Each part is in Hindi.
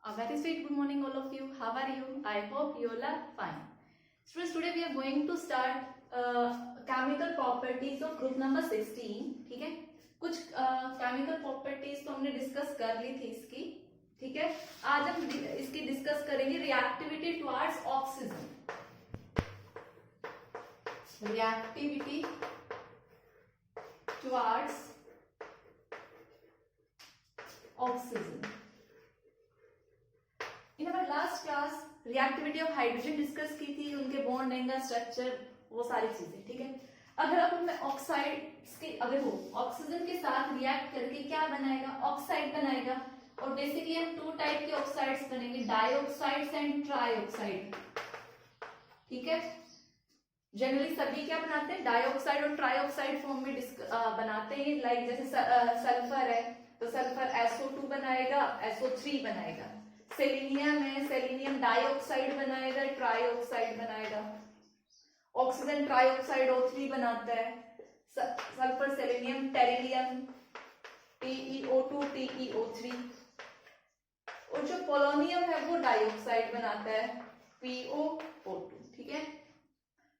A very sweet good morning all of you. How are you? I hope you all are fine. Students, today we are going to start chemical properties of group number 16. ठीक है, कुछ chemical properties तो हमने डिस्कस कर ली थी इसकी. ठीक है, आज हम इसकी डिस्कस करेंगे reactivity towards oxygen. Reactivity towards oxygen. In our last class reactivity of hydrogen discuss की थी, उनके बॉन्ड एंगल स्ट्रक्चर वो सारी चीजें. ठीक है, अगर अब हमें ऑक्साइड्स के अगर वो ऑक्सीजन के साथ रिएक्ट करके क्या बनाएगा, ऑक्साइड बनाएगा. और बेसिकली हम टू टाइप के ऑक्साइड्स बनेंगे, डाइऑक्साइड्स एंड ट्राइऑक्साइड. ठीक है, जनरली सभी क्या बनाते हैं, डाइऑक्साइड और ट्राइऑक्साइड फॉर्म में बनाते हैं. लाइक जैसे सल्फर है तो सल्फर SO2 बनाएगा, SO3 बनाएगा. सेलेनियम है, सेलेनियम डाइऑक्साइड बनाएगा, ट्राइऑक्साइड बनाएगा. ऑक्सीजन ट्राइऑक्साइड O3 बनाता है. Sulphur selenium tellurium TeO2 TeO3. और जो पोलोनियम है वो डाइऑक्साइड बनाता है, PoO2. ठीक है,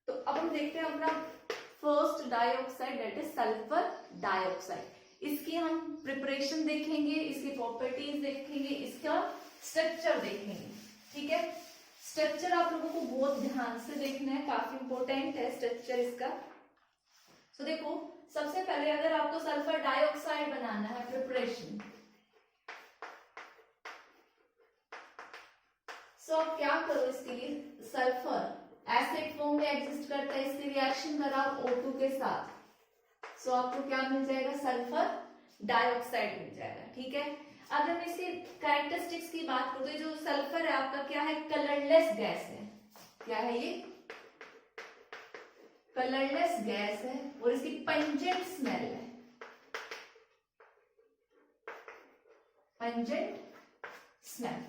तो अब हम देखते हैं अपना first dioxide, that is sulphur dioxide. इसकी हम प्रिपरेशन देखेंगे, इसकी प्रॉपर्टीज देखेंगे, इसका स्ट्रक्चर देखेंगे. ठीक है, स्ट्रक्चर आप लोगों को बहुत ध्यान से देखना है, काफी इंपॉर्टेंट है स्ट्रक्चर इसका. सो देखो, सबसे पहले अगर आपको सल्फर डाइऑक्साइड बनाना है, प्रिपरेशन, सो आप क्या करो, इसके लिए सल्फर एसिड फॉर्म में एग्जिस्ट करता है, इसकी रिएक्शन कराओ O2 के साथ. सो आपको क्या मिल जाएगा, सल्फर डाइऑक्साइड मिल जाएगा. ठीक है, अगर मैं इसकी कैरेक्टरिस्टिक्स की बात करूं तो जो सल्फर है आपका क्या है, कलरलेस गैस है. क्या है ये, कलरलेस गैस है और इसकी पंजेंट स्मेल है, पंजेंट स्मेल.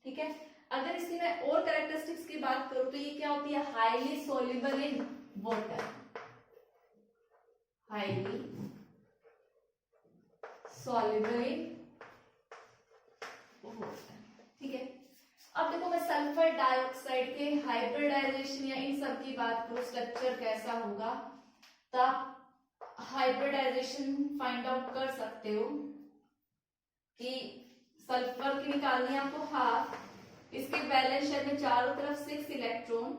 ठीक है, अगर इसकी मैं और कैरेक्टरिस्टिक्स की बात करूं तो ये क्या होती है, highly soluble in water, highly soluble in. ठीक है, अब देखो मैं सल्फर डाइऑक्साइड के हाइब्रिडाइजेशन या इन सब की बात करूं, स्ट्रक्चर कैसा होगा, तो आप हाइब्रिडाइजेशन फाइंड आउट कर सकते हो कि सल्फर की निकालनी है आपको हाफ, इसके बैलेंस शेल में चारों तरफ 6 इलेक्ट्रॉन.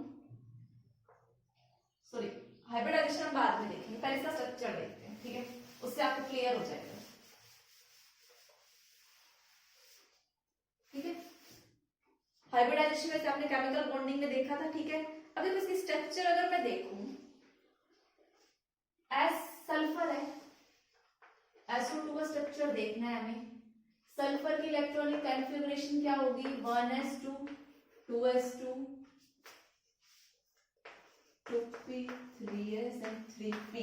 सॉरी, हाइब्रिडाइजेशन हम बाद में देखेंगे, पहले इसका स्ट्रक्चर देखते हैं. ठीक है, उससे आपको क्लियर हो जाएगा. ठीक है, हाइब्रिडाइजेशन वैसे आपने केमिकल बॉन्डिंग में देखा था. ठीक है, अब देखो इसकी स्ट्रक्चर अगर मैं देखूं, एस सल्फर है, SO2 का स्ट्रक्चर देखना है हमें. सल्फर की इलेक्ट्रॉनिक कॉन्फ़िगरेशन क्या होगी, 1s2 2s2 2p 3s and 3p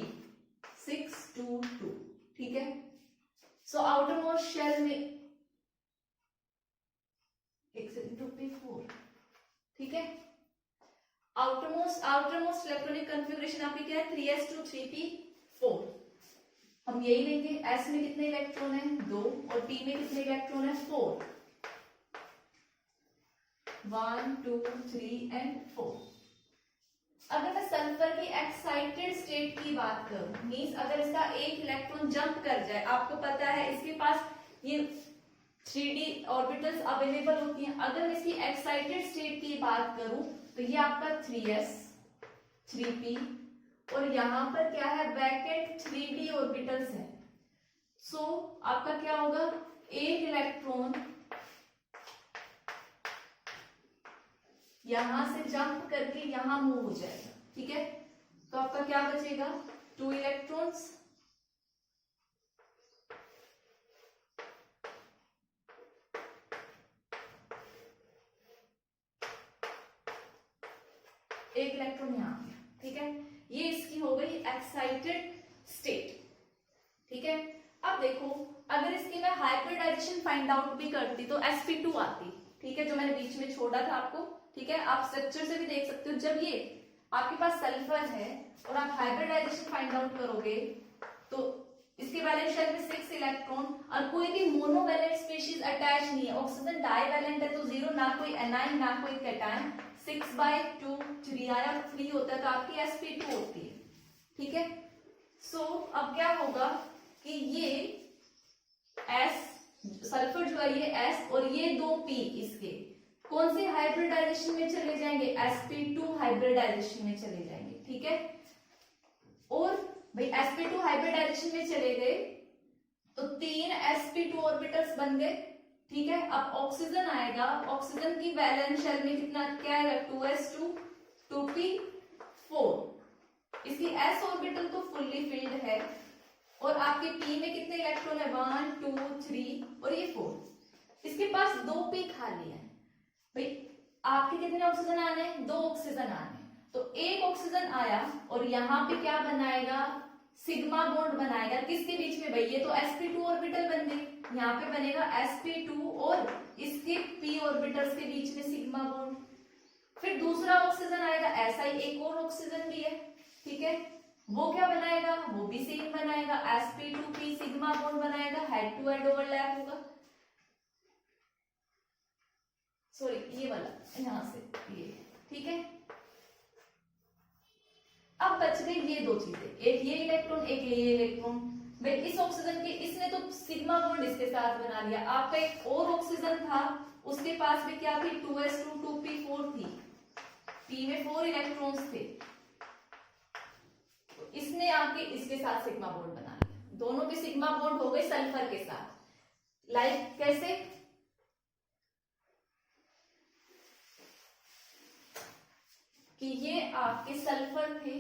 622. ठीक है, सो आउटर मोस्ट शेल में 2p4. ठीक है, आउटरमोस्ट इलेक्ट्रॉनिक कॉन्फ़िगरेशन आपकी क्या है, 3s2 3p4. हम यही लेंगे. S में कितने इलेक्ट्रॉन है, 2, और P में कितने इलेक्ट्रॉन है, 4. 1 2 3 एंड 4. अगर मैं सल्फर की एक्साइटेड स्टेट की बात करूं, मींस अगर इसका एक इलेक्ट्रॉन जंप कर जाए, आपको पता है इसके पास ये 3d ऑर्बिटल्स अवेलेबल होती हैं. अगर इसकी एक्साइटेड स्टेट की बात करूं तो ये आपका 3s 3p और यहां पर क्या है, वैकेंट 3d ऑर्बिटल्स है. सो आपका क्या होगा, एक इलेक्ट्रॉन यहां से जंप करके यहां मूव हो जाएगा. ठीक है, तो आपका क्या बचेगा, 2 इलेक्ट्रॉन्स. एक इलेक्ट्रॉन यहां पे. ठीक है, ये इसकी हो गई एक्साइटेड स्टेट. ठीक है, अब देखो अगर इसकी मैं हाइब्रिडाइजेशन फाइंड आउट भी करती तो sp2 आती. ठीक है, जो मैंने बीच में छोड़ा था आपको. ठीक है, आप स्ट्रक्चर से भी देख सकते हो, जब ये आपके पास सल्फर है और आप हाइब्रिडाइजेशन फाइंड आउट करोगे तो इसके वैलेंस शेल में 6 इलेक्ट्रॉन, और कोई भी मोनोवैलेंट स्पीशीज अटैच नहीं है, ऑक्सीजन डाइवैलेंट है तो 0, ना कोई एनाइन ना कोई कैटायन, 6/2 3 आया, 3 होता है तो आपकी sp2 होती है, ठीक है। सो अब क्या होगा कि ये S सल्फर जो है ये S और ये 2 P इसके कौन से हाइब्रिडाइजेशन में चले जाएंगे, sp2 हाइब्रिडाइजेशन में चले जाएंगे, ठीक है। और भाई sp2 हाइब्रिडाइजेशन में चले गए तो 3 sp2 ऑर्बिटल्स बन गए, ठीक है। अब ऑक्सीजन आएगा, ऑक्सीजन की वैलेंस शेल में कितना क्या आएगा, 2s2 2p4, इसकी s ऑर्बिटल तो फुल्ली फिल्ड है, और आपके p में कितने इलेक्ट्रॉन है, 1 2 3 और ये 4, इसके पास 2 p खाली है। भाई आपके कितने ऑक्सीजन आने हैं, 2 ऑक्सीजन आने, तो एक ऑक्सीजन आया और यहाँ पे क्या बनाएगा, सिग्मा बॉन्ड बनाएगा, किसके बीच में, भाई ये तो sp2 ऑर्बिटल बन गई, यहाँ पे बनेगा sp2 और इसके p ऑर्बिटल्स के बीच में सिग्मा बॉन्ड। फिर दूसरा ऑक्सीजन आएगा, ऐसा ही एक और ऑक्सीजन भी है, ठीक है, वो क्या बनाएगा, वो भी सेम बनाएगा, sp2p सिग्मा बॉन्ड बनाएगा, हेड टू हेड ओवरलैप होगा, सॉरी ये वाला यहां से ये, ठीक है। अब बच गई ये 2 चीजें, एक ये इलेक्ट्रॉन एक ये इलेक्ट्रॉन। भाई इस ऑक्सीजन के इसने तो सिग्मा बॉन्ड इसके साथ बना लिया, आपका एक और ऑक्सीजन था उसके पास भी क्या थी, 2s2 2p4 थी, p में 4 इलेक्ट्रॉन्स थे, तो इसने आके इसके साथ सिग्मा बॉन्ड बना लिया, दोनों के सिग्मा बॉन्ड हो गए सल्फर के साथ। लाइक कैसे, कि ये आपके सल्फर थे,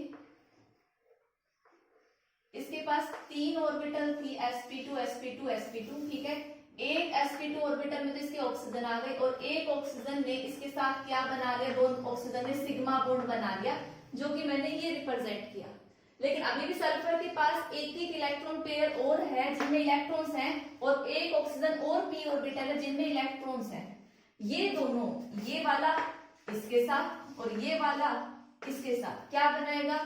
इसके पास 3 ऑर्बिटल थी, sp2 sp2 sp2, ठीक है। एक sp2 ऑर्बिटल में तो इसके ऑक्सीजन आ गए, और एक ऑक्सीजन ने इसके साथ क्या बना लिया, 2 ऑक्सीजन ने सिग्मा बॉन्ड बना लिया, जो कि मैंने ये रिप्रेजेंट किया। लेकिन अभी भी सल्फर के पास एक इलेक्ट्रॉन पेयर और है जिनमें इलेक्ट्रॉन्स हैं, और एक ऑक्सीजन और p ऑर्बिटल है जिनमें इलेक्ट्रॉन्स हैं। ये दोनों, ये वाला इसके साथ और ये वाला इसके साथ क्या बनाएगा,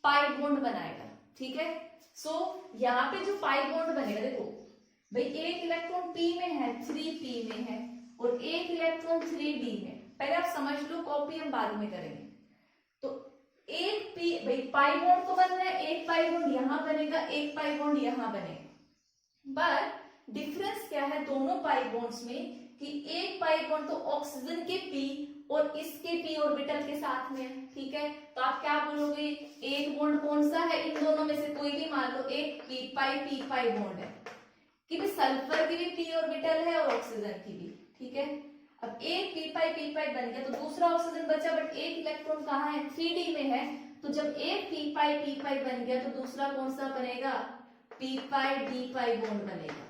पाई बॉन्ड बनाएगा, ठीक है। सो यहाँ पे जो पाई बॉन्ड बनेगा, देखो भाई एक इलेक्ट्रॉन p में है, 3p में है, और एक इलेक्ट्रॉन 3d में, पहले आप समझ लो, कॉपी हम बाद में करेंगे। तो एक p भाई पाई बॉन्ड तो बन रहा है, एक पाई बॉन्ड यहाँ बनेगा, एक पाई बॉन्ड यहाँ बनेगा, पर डिफरेंस क्या है दोनों पाई बॉन्ड्स में, कि एक पाई बॉन्ड तो ऑक्सीजन के p और इसके p ऑर्बिटल के साथ में है, ठीक है। तो आप क्या बोलोगे, एक बॉन्ड कौन सा है, इन दोनों में से कोई भी मान लो, एक p पाई बॉन्ड है, कि भी सल्फर की भी p ऑर्बिटल है और ऑक्सीजन की भी, ठीक है। अब एक p पाई बन गया तो दूसरा ऑक्सीजन बचा, बट एक इलेक्ट्रॉन कहाँ है, 3d में है, तो जब एक p पाई बन गया तो दूसरा कौन सा बनेगा, p पाई d पाई बॉन्ड बनेगा,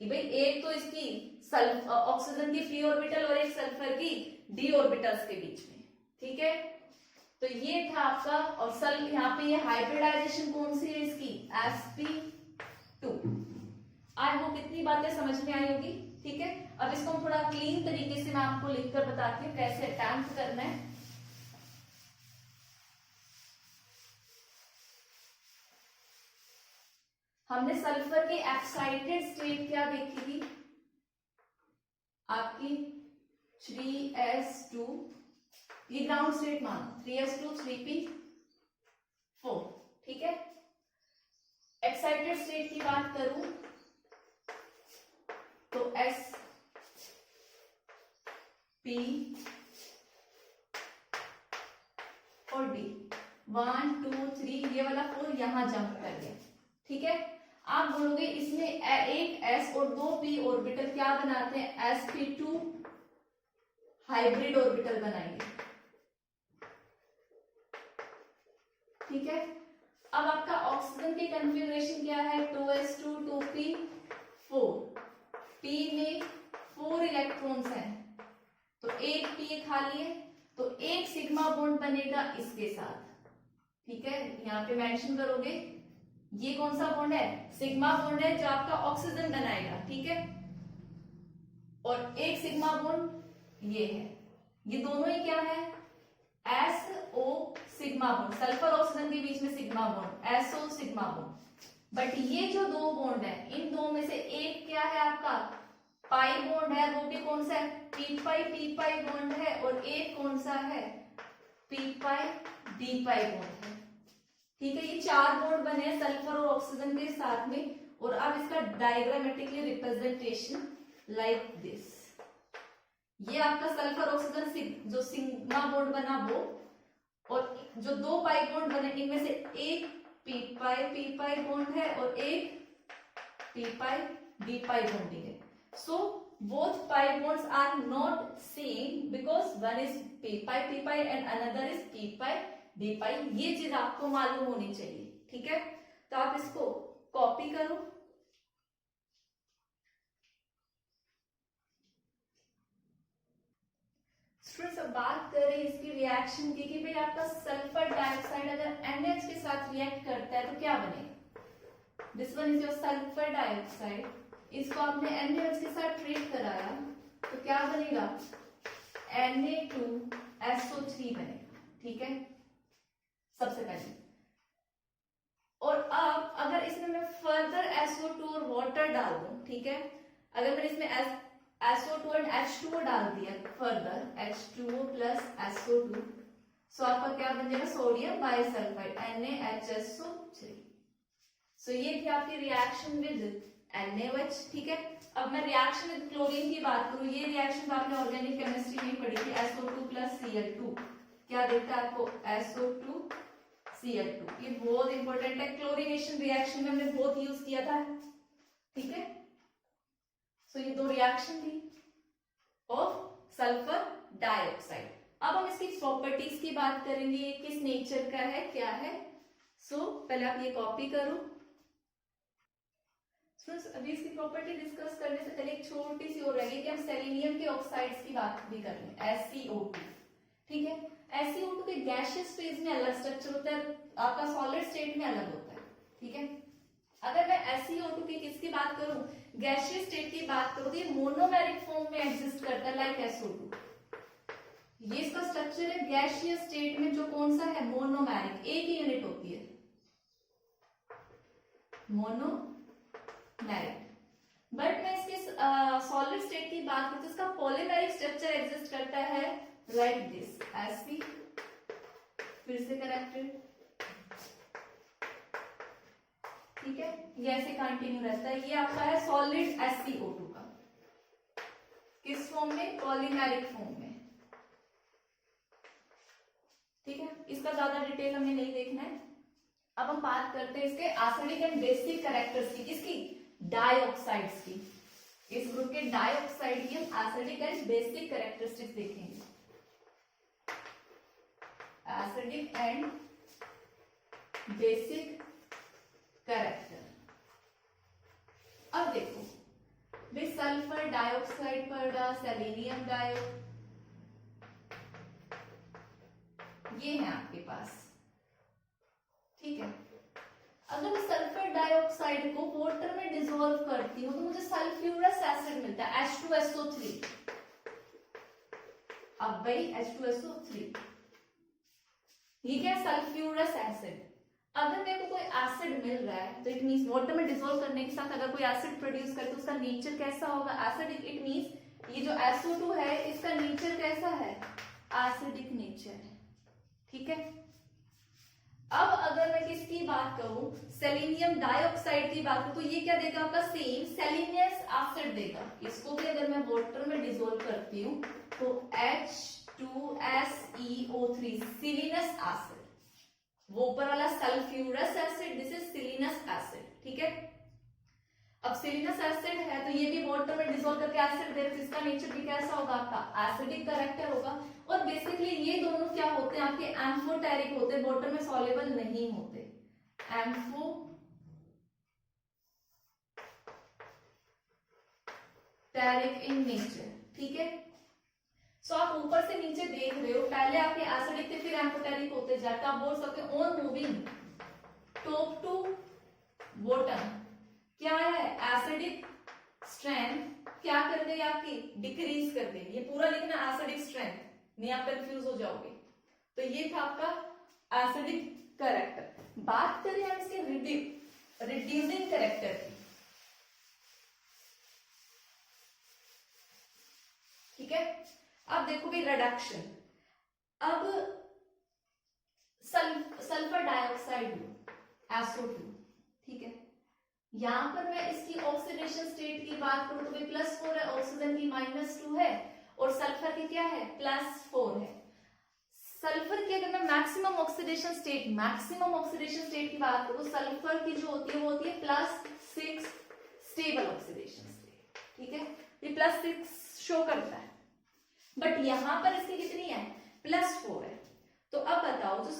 कि भाई एक तो इसकी ऑक्सीजन की p ऑर्बिटल और एक सल्फर की d ऑर्बिटल्स के बीच में, ठीक है। तो ये था आपका, और यहाँ पे ये हाइब्रिडाइजेशन कौन सी है इसकी, sp2। आई होप इतनी बातें समझ में आई होगी, ठीक है। अब इसको हम थोड़ा क्लीन तरीके से मैं आपको लिखकर बताती हूँ कैसे अटैम्प्ट करना है। हमने सल्फर की एक्साइटेड स्टेट क्या देखी थी, आपकी 3s2, ये ग्राउंड स्टेट मानो, 3s2 3p4, ठीक है। एक्साइटेड स्टेट की बात करूं तो s p और d, 1 2 3, ये वाला 4 यहां जंप कर गया, ठीक है। आप बोलोगे इसमें एक s और 2 p ऑर्बिटल क्या बनाते हैं, sp2 हाइब्रिड ऑर्बिटल बनाएंगे, ठीक है। अब आपका ऑक्सीजन की कॉन्फ़िगरेशन क्या है, 2s2 2p4, p में 4 इलेक्ट्रॉन्स हैं, तो एक p खाली है, तो एक सिग्मा बॉन्ड बनेगा इसके साथ, ठीक है। यहाँ पे मेंशन करोगे ये कौन सा बॉन्ड है, सिग्मा बॉन्ड है जो आपका ऑक्सीजन बनाएगा, ठीक है। और एक सिग्मा बॉन्ड ये है, ये दोनों ही क्या है, SO sigma bond, sulphur oxygen के बीच में sigma bond, SO sigma bond, but ये जो दो बॉन्ड है, इन दो में से एक क्या है आपका पाई बॉन्ड है, वो भी कौन सा है पी पाई बॉन्ड है, और एक कौन सा है पी पाई डी पाई बॉन्ड है। ठीक है, ये चार बॉन्ड बने हैं सल्फर और ऑक्सीजन के साथ में, और अब इसका डायग्रामेटिकली रिप्रेजेंटेशन लाइक दिस। ये आपका सल्फर ऑक्सीजन जो सिग्मा बॉन्ड बना वो, और जो दो पाई बॉन्ड बने इनमें से एक पी पाई बॉन्ड है और एक पी पाई डी पाई बॉन्डिंग है। सो both pi bonds are not same because one is p pi and another is p pi d pi। ये चीज आपको मालूम होनी चाहिए। ठीक है, तो आप इसको कॉपी करो। स्टूडेंट्स अब बात करें इसकी रिएक्शन की कि भाई आपका सल्फर डाइऑक्साइड अगर NH के साथ रिएक्ट करता है तो क्या बनेगा। This one is your sulphur dioxide, इसको आपने NaOH के साथ ट्रीट कराया तो क्या बनेगा Na2SO3 बनेगा। ठीक है, सबसे पहले। और अब अगर इसमें मैं फर्दर SO2 और वाटर डाल दूं, ठीक है, अगर मैंने इसमें SO2 और H2O डाल दिया फर्दर H2O प्लस SO2, सो आपका क्या बन जाएगा सोडियम बाइसल्फाइड NaHSO3। सो ये थी आपकी रिएक्शन विद NaOH। ठीक है, अब मैं रिएक्शन विद क्लोरीन की बात करूं, ये रिएक्शन आपने ऑर्गेनिक केमिस्ट्री में पढ़ी थी, SO2 प्लस Cl2 क्या देता है आपको SO2 Cl2। ये बहुत इंपॉर्टेंट है, क्लोरीनेशन रिएक्शन में हमने बहुत यूज किया था। ठीक है, सो ये दो रिएक्शन थी ऑफ सल्फर डाइऑक्साइड। अब हम इसकी प्रॉपर्टीज की बात करेंगे, ये किस नेचर का है क्या है। सो पहले आप ये कॉपी करो। अभी इसकी प्रॉपर्टी डिस्कस करने से पहले एक छोटी सी और रहेगी कि हम सेलेनियम के ऑक्साइड्स की बात भी कर लें, SiO2। ठीक है, SiO2 के गैसियस फेज में अलग स्ट्रक्चर होता है, आपका सॉलिड स्टेट में अलग होता है। ठीक है, अगर मैं SiO2 की किसकी बात करूं, गैसियस स्टेट की बात करूं तो ये मोनोमेरिक फॉर्म में एग्जिस्ट करता है लाइक SO2। ये इसका स्ट्रक्चर है गैसियस स्टेट में जो कौन सा है मोनोमेरिक, एक ही यूनिट होती है मोनोमेरिक। बट मैं इसके सॉलिड स्टेट की बात करूं तो इसका पॉलीमेरिक स्ट्रक्चर एग्जिस्ट करता है लाइक दिस Sp, फिर से करेक्टेड। ठीक है, ये ऐसे कंटिन्यू रहता है। ये आपका है सॉलिड SiO2 का, किस फॉर्म में पॉलीमेरिक फॉर्म में। ठीक है, इसका ज्यादा डिटेल हमें नहीं देखना है। अब हम बात करते हैं इसके एसिडिक एंड बेसिक कैरेक्टर्स की, किसकी डाइऑक्साइड्स की। इस ग्रुप के डाइऑक्साइड की हम एसिडिक एंड बेसिक कैरेक्टरिस्टिक्स देखेंगे। Acidic and basic character. अब देखो भाई सल्फर डाइऑक्साइड पड़ा, सेलेनियम डाइऑक्साइड, ये है आपके पास। ठीक है, अगर मैं सल्फर डाइऑक्साइड को वाटर में डिसॉल्व करती हूँ तो मुझे सल्फ्यूरस एसिड मिलता है H2SO3। अब भाई H2SO3 ये क्या सल्फ्यूरस एसिड। अगर मेरे को कोई एसिड मिल रहा है तो इट मींस वाटर में डिसॉल्व करने के साथ अगर कोई एसिड प्रोड्यूस करे तो उसका नेचर कैसा होगा एसिडिक। इट मींस ये जो SO2 है इसका नेचर कैसा है एसिडिक नेचर है। ठीक है, अब अगर मैं किसकी बात करूं सेलेनियम डाइऑक्साइड की बात करूं तो ये क्या देगा आपका सेम सेलेनियस एसिड देगा। इसको भी अगर मैं वाटर में डिसॉल्व करती हूं तो H2SeO3 सिलिनस एसिड, वो ऊपर वाला sulphurous acid, this is selenious acid. ठीक है, अब सिलिनस एसिड है तो ये भी वाटर में डिसॉल्व करके एसिड दे रहे, इसका नेचर भी कैसा होगा आपका एसिडिक कैरेक्टर होगा। और बेसिकली ये दोनों क्या होते हैं आपके एम्फोटेरिक होते हैं, वाटर में सॉल्युबल नहीं होते, एम्फोटेरिक इन नेचर। ठीक है, सो आप ऊपर से नीचे देख रहे हो, पहले आपके एसिडिक थे फिर एम्फोटेरिक होते जाते, आप बोल सकते हो on moving top to bottom क्या है एसिडिक स्ट्रेंथ क्या कर गई आपकी डिक्रीज कर गई। ये पूरा लिखना एसिडिक स्ट्रेंथ, नहीं आप कंफ्यूज हो जाओगे। तो ये था आपका एसिडिक कैरेक्टर। बात करें हम इसके रिड्यूसिंग कैरेक्टर की, ठीक है। अब देखो भाई रिडक्शन, अब सल्फर डाइऑक्साइड SO2, ठीक है। यहां पर मैं इसकी ऑक्सीडेशन स्टेट की बात करूं तो भाई +4 है, ऑक्सीजन की -2 है, और सल्फर की क्या है +4 है। सल्फर की अगर मैं मैक्सिमम ऑक्सीडेशन स्टेट की बात करूं तो सल्फर की जो होती है वो होती है +6 स्टेबल ऑक्सीडेशन स्टेट, ठीक है। ये +6 शो करता है, बट यहां पर इसकी कितनी है +4 है। तो अब बताओ जो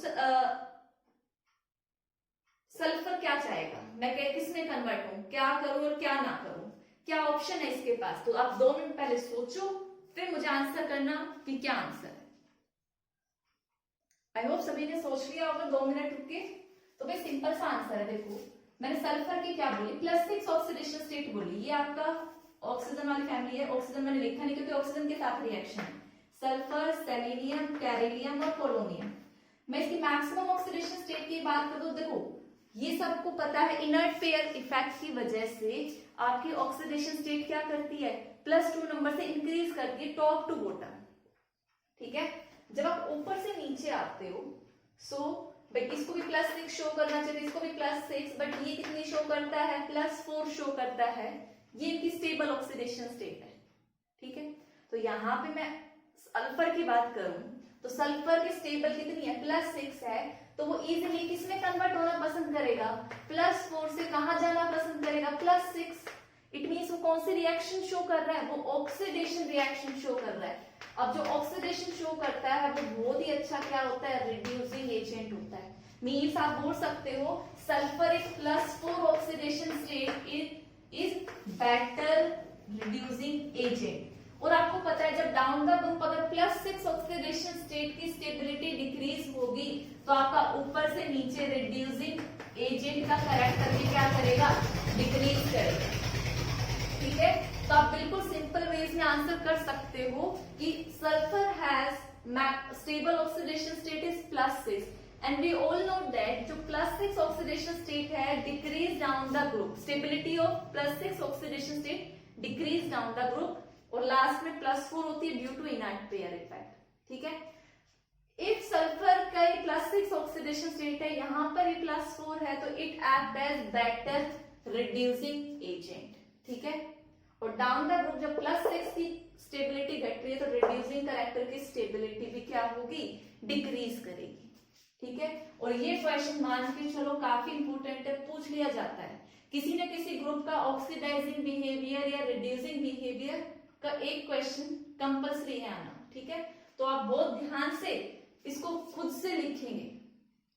सल्फर क्या चाहेगा, मैं किस में कन्वर्ट हूं, क्या करूं और क्या ना करूं, क्या ऑप्शन है इसके पास। तो आप 2 मिनट पहले सोचो, फिर मुझे आंसर करना कि क्या आंसर है। आई होप सभी ने सोच लिया होगा 2 मिनट रुक के। तो भाई सिंपल सा आंसर है, देखो मैंने सल्फर की क्या बोली +6 ऑक्सीडेशन स्टेट बोली, ये आपका ऑक्सीजन वाली फैमिली है। ऑक्सीजन मैंने लिखा नहीं क्योंकि ऑक्सीजन के साथ रिएक्शन है, सल्फर, सेलेनियम, कैरिलियम और पोलोनियम। मैं इसकी मैक्सिमम ऑक्सीडेशन स्टेट की बात करूं, देखो ये सबको पता है इनर्ट पेयर इफेक्ट की वजह से आपकी ऑक्सीडेशन स्टेट क्या करती है +2 नंबर से इंक्रीज करती है टॉप टू बॉटम, ठीक है। जब आप ऊपर से नीचे आते हो भाई इसको भी +6 शो करना चाहिए, इसको भी +6, बट ये कितनी शो करता है +4 शो करता है। ये इनकी स्टेबल ऑक्सीडेशन स्टेट है, ठीक है। तो यहाँ पे मैं सल्फर की बात करूं तो सल्फर की स्टेबल कितनी है +6 है, तो वो इजीली किसमें कन्वर्ट होना पसंद करेगा +4 से कहां जाना पसंद करेगा +6। इट मींस वो कौन सी रिएक्शन शो कर रहा है, वो ऑक्सीडेशन रिएक्शन शो कर रहा है। अब जो ऑक्सीडेशन शो करता है वो बहुत ही अच्छा क्या होता है रिड्यूसिंग एजेंट होता है। मींस आप बोल सकते हो सल्फर एक +4 oxidation state is better reducing agent. और आपको पता है जब डाउन द ग्रुप अगर +6 ऑक्सीडेशन स्टेट की स्टेबिलिटी डिक्रीज होगी तो आपका ऊपर से नीचे रिड्यूसिंग एजेंट का कैरेक्टर भी क्या करेगा डिक्रीज करेगा, ठीक है। तो आप बिल्कुल सिंपल वेज में आंसर कर सकते हो कि sulphur has stable oxidation state is +6 and we all know that जो +6 ऑक्सीडेशन स्टेट है decrease down the group, stability of +6 oxidation state decrease down the group, और लास्ट में +4 होती है due to inert pair effect, ठीक है। इफ सल्फर का ये +6 ऑक्सीडेशन स्टेट है, यहाँ पर ये +4 है, तो it act as better reducing agent, ठीक है। और डाउन द ग्रुप जब +6 की स्टेबिलिटी घट रही है तो रिड्यूसिंग कैरेक्टर की स्टेबिलिटी भी क्या होगी डिक्रीज करेगी, ठीक है। और ये क्वेश्चन मान के चलो काफी इंपोर्टेंट है, पूछ लिया जाता है किसी न किसी ग्रुप का ऑक्सीडाइजिंग बिहेवियर या रिड्यूसिंग बिहेवियर का एक क्वेश्चन कंपल्सरी है आना, ठीक है। तो आप बहुत ध्यान से इसको खुद से लिखेंगे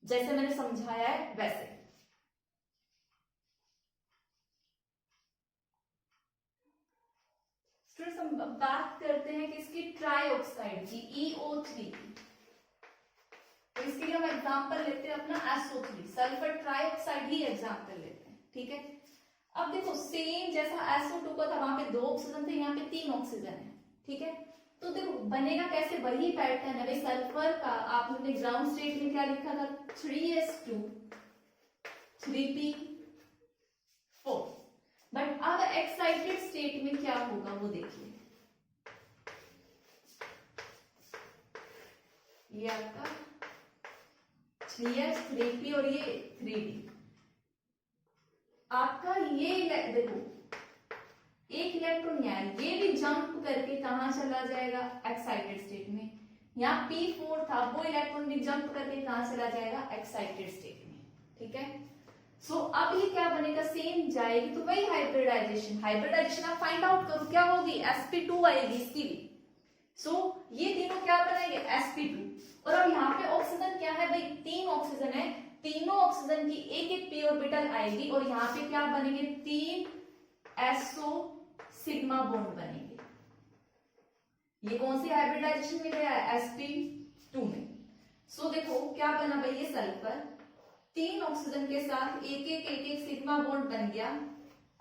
जैसे मैंने समझाया है वैसे। स्टूडेंट्स हम बात करते हैं कि इसकी ट्राईऑक्साइड की EO3 की, तो इसके लिए हम एग्जांपल लेते हैं अपना SO3, सल्फर ट्राईऑक्साइड ही एग्जांपल लेते हैं, ठीक है। अब देखो सेम जैसा SO2 का था, वहां पे 2 ऑक्सीजन थे, यहाँ पे 3 ऑक्सीजन है, ठीक है। तो देखो बनेगा कैसे, वही पैटर्न है भाई। सल्फर का आपने ग्राउंड स्टेट में क्या लिखा था 3s2 3p4, बट अब एक्साइटेड स्टेट में क्या होगा वो देखिए, ये आपका 3s 3p और ये 3d, आपका ये देखो एक इलेक्ट्रॉन यहाँ ये भी जंप करके कहां चला जाएगा एक्साइटेड स्टेट में, यहाँ P4 था वो इलेक्ट्रॉन भी जंप करके कहां चला जाएगा एक्साइटेड स्टेट में, ठीक है। सो अब ये क्या बनेगा सेम जाएगी, तो वही हाइब्रिडाइजेशन आप फाइंड आउट करो क्या होगी sp2 आएगी इसकी भी। सो ये तीनों क्या बनाएंगे sp2, और अब यहाँ पे ऑक्सीजन क्या है भाई 3 ऑक्सीजन है, तीनों ऑक्सीजन की एक एक p ऑर्बिटल आएगी और यहाँ पे क्या बनेंगे 3 SO सिग्मा बॉन्ड बनेंगे। ये कौन सी हाइब्रिडाइजेशन में गया है sp2 में। सो देखो क्या बना भाई ये सल्फर 3 ऑक्सीजन के साथ एक एक सिग्मा बॉन्ड बन गया,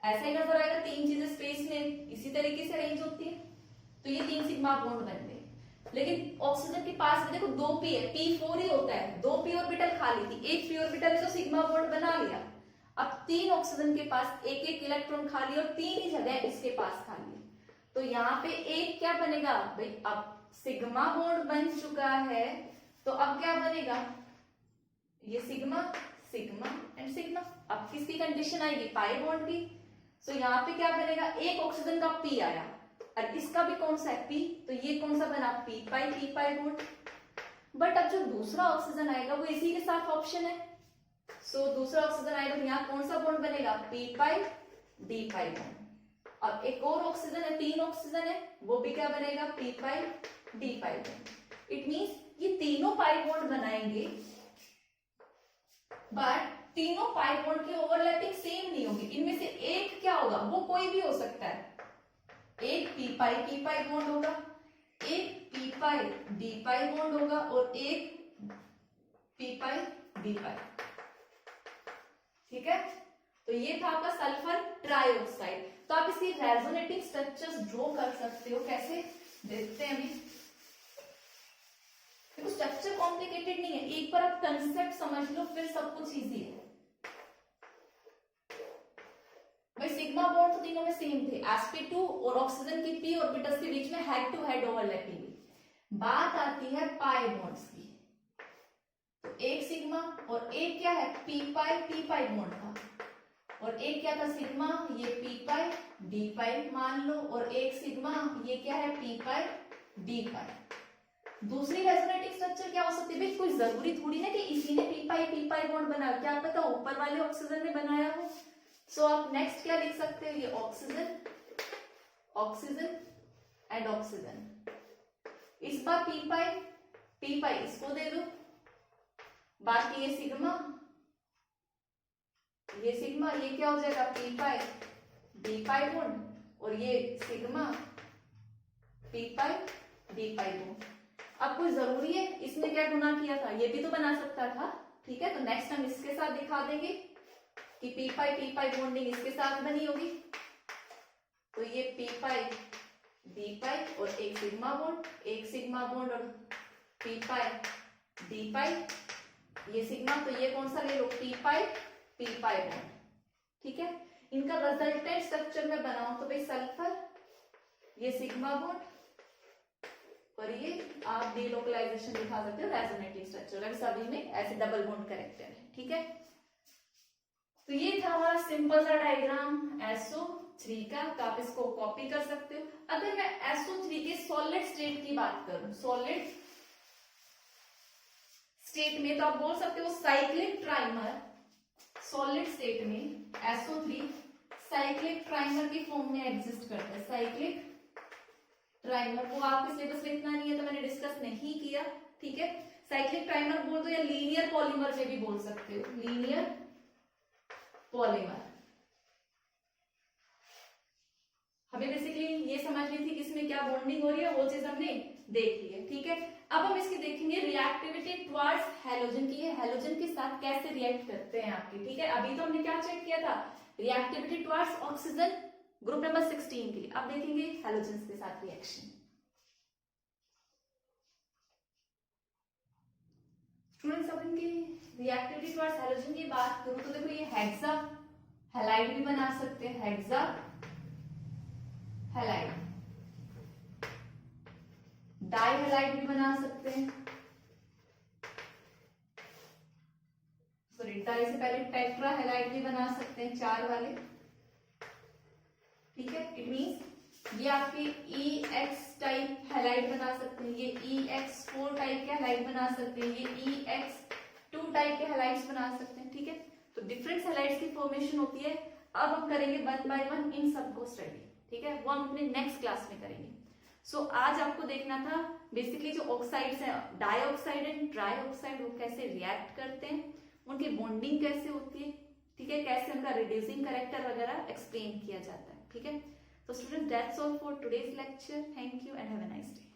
ऐसा ही नजर आएगा 3 चीजें स्पेस में इसी तरीके से अरेंज होती है, तो ये 3 सिग्मा बॉन्ड बन गए। लेकिन ऑक्सीजन के पास में देखो 2p है, P4 ही होता है, 2p ऑर्बिटल खाली थी, एक p ऑर्बिटल में तो सिग्मा बॉन्ड बना लिया। अब 3 ऑक्सीजन के पास एक एक इलेक्ट्रॉन खाली और 3 ही जगह इसके पास खाली है, तो यहाँ पे एक क्या बनेगा भाई, अब सिग्मा बॉन्ड बन चुका है, तो अब क्या बनेगा, ये सिग्मा सिग्मा एंड सिग्मा। अब किसकी कंडीशन आएगी, पाई बॉन्ड की। सो यहाँ पे क्या बनेगा, एक ऑक्सीजन का पी आया और इसका भी कौन सा है पी, तो ये कौन सा बना पी पाई बॉन्ड। बट अब जो दूसरा ऑक्सीजन आएगा वो इसी के साथ ऑप्शन है, सो दूसरा ऑक्सीजन आएगा तो यहाँ कौन सा बॉन्ड बनेगा, पी पाई डी पाई बॉन्ड। अब एक और ऑक्सीजन है, 3 ऑक्सीजन है, वो भी क्या बनेगा, P pi D pi bond. It means ये तीनों पाई बॉन्ड बनाएंगे, बट तीनों पाई बॉन्ड की ओवरलैपिंग सेम नहीं होगी। इनमें से एक क्या होगा, वो कोई भी हो सकता है, एक पी पाई बॉन्ड होगा, एक पी पाई डी पाई बॉन्ड होगा और एक पी पाई डी पाई। ठीक है, तो ये था आपका सल्फर ट्राइऑक्साइड। तो आप इसकी रेजोनेटिंग स्ट्रक्चर्स ड्रॉ कर सकते हो, कैसे देखते हैं अभी। देखो स्ट्रक्चर कॉम्प्लिकेटेड नहीं है, एक बार आप कंसेप्ट समझ लो फिर सब कुछ इजी है। भाई सिग्मा बॉन्ड तो तीनों में सेम थे, sp2 और ऑक्सीजन की p ऑर्बिटल्स के बीच में हेड टू हेड ओवरलैपिंग। बात आती है पाई बॉन्ड्स की, तो एक सिग्मा और एक क्या है p पाई बॉन्ड था, और एक क्या था सिग्मा, ये p पाई d पाई मान लो, और एक सिग्मा ये क्या है p पाई d पाई। दूसरी रेजोनेटिंग स्ट्रक्चर क्या हो सकती है, भाई कोई जरूरी थोड़ी ना कि इसी ने p पाई बॉन्ड बनाया, क्या पता ऊपर वाले ऑक्सीजन ने बनाया हो। सो आप नेक्स्ट क्या लिख सकते हैं, ये ऑक्सीजन ऑक्सीजन एंड ऑक्सीजन। इस बार पी पाई इसको दे दो, बाकी ये सिग्मा ये क्या हो जाएगा, पी पाई डी पाई बॉन्ड, और ये सिग्मा पी पाई डी पाई बॉन्ड। अब कोई जरूरी है इसने क्या गुना किया था, ये भी तो बना सकता था। ठीक है, तो नेक्स्ट हम इसके साथ दिखा देंगे कि पी पाई बॉन्डिंग इसके साथ बनी होगी, तो ये पी पाई डी पाई और एक सिग्मा बॉन्ड और पी पाई डी पाई, ये सिग्मा, तो ये कौन सा ले लो, पी पाई बॉन्ड। ठीक है, इनका रिजल्टेंट स्ट्रक्चर में बनाऊं तो भाई सल्फर, ये सिग्मा बॉन्ड, और ये आप डीलोकलाइजेशन दिखा सकते हो रेजोनेटिंग स्ट्रक्चर, अगर सभी में ऐसे डबल बॉन्ड करेक्टर है। ठीक है, तो ये था हमारा सिंपल सा डायग्राम SO3 का, तो आप इसको कॉपी कर सकते हो। अगर मैं SO3 के सॉलिड स्टेट की बात करूं, सॉलिड स्टेट में तो आप बोल सकते हो साइक्लिक ट्राइमर, सॉलिड स्टेट में SO3 साइक्लिक ट्राइमर की फॉर्म में एग्जिस्ट करता है। साइक्लिक ट्राइमर, वो आपके सिलेबस में इतना नहीं है तो मैंने डिस्कस नहीं किया। ठीक है, साइक्लिक ट्राइमर बोल दो या लीनियर पॉलीमर में भी बोल सकते हो, लीनियर पॉलीमर। हमें बेसिकली ये समझनी थी कि इसमें क्या बॉन्डिंग हो रही है, वो चीज हमने देख ली है। ठीक है, अब हम इसकी देखेंगे रिएक्टिविटी टुवर्ड्स हैलोजन की, हैलोजन के साथ कैसे रिएक्ट करते हैं आपके। ठीक है, अभी तो हमने क्या चेक किया था, reactivity towards oxygen group number 16 के लिए। अब देखेंगे हैलोजन के साथ रिएक्शन। स्टूडेंट्स अब इनकी रिएक्टिविटी टुवर्ड्स हैलोजन की बात करूं तो देखो ये हेक्सा हैलाइड भी बना सकते हैं, हेक्सा हैलाइड, डाई हैलाइड भी बना सकते हैं, सॉरी डाई से पहले टेट्रा हैलाइड भी बना सकते हैं, 4 वाले। ठीक है, इट मींस ये आपके EX टाइप हैलाइड बना सकते हैं, ये EX4 टाइप के हैलाइड बना सकते हैं, ये EX2 टाइप के हैलाइड्स बना सकते हैं। ठीक है, तो डिफरेंट हैलाइड्स की फॉर्मेशन होती है। अब हम करेंगे 1 बाय 1 इन सबको स्टडी। ठीक है, वो हम अपने नेक्स्ट क्लास में करेंगे। सो आज आपको देखना था बेसिकली जो ऑक्साइड्स हैं, डाइऑक्साइड एंड ट्राइऑक्साइड, वो कैसे रिएक्ट करते हैं, उनकी बॉन्डिंग कैसे होती है। ठीक है, कैसे उनका रिड्यूसिंग कैरेक्टर वगैरह एक्सप्लेन किया जाता है। ठीक है, तो students that's all for today's lecture. Thank you and have a nice day.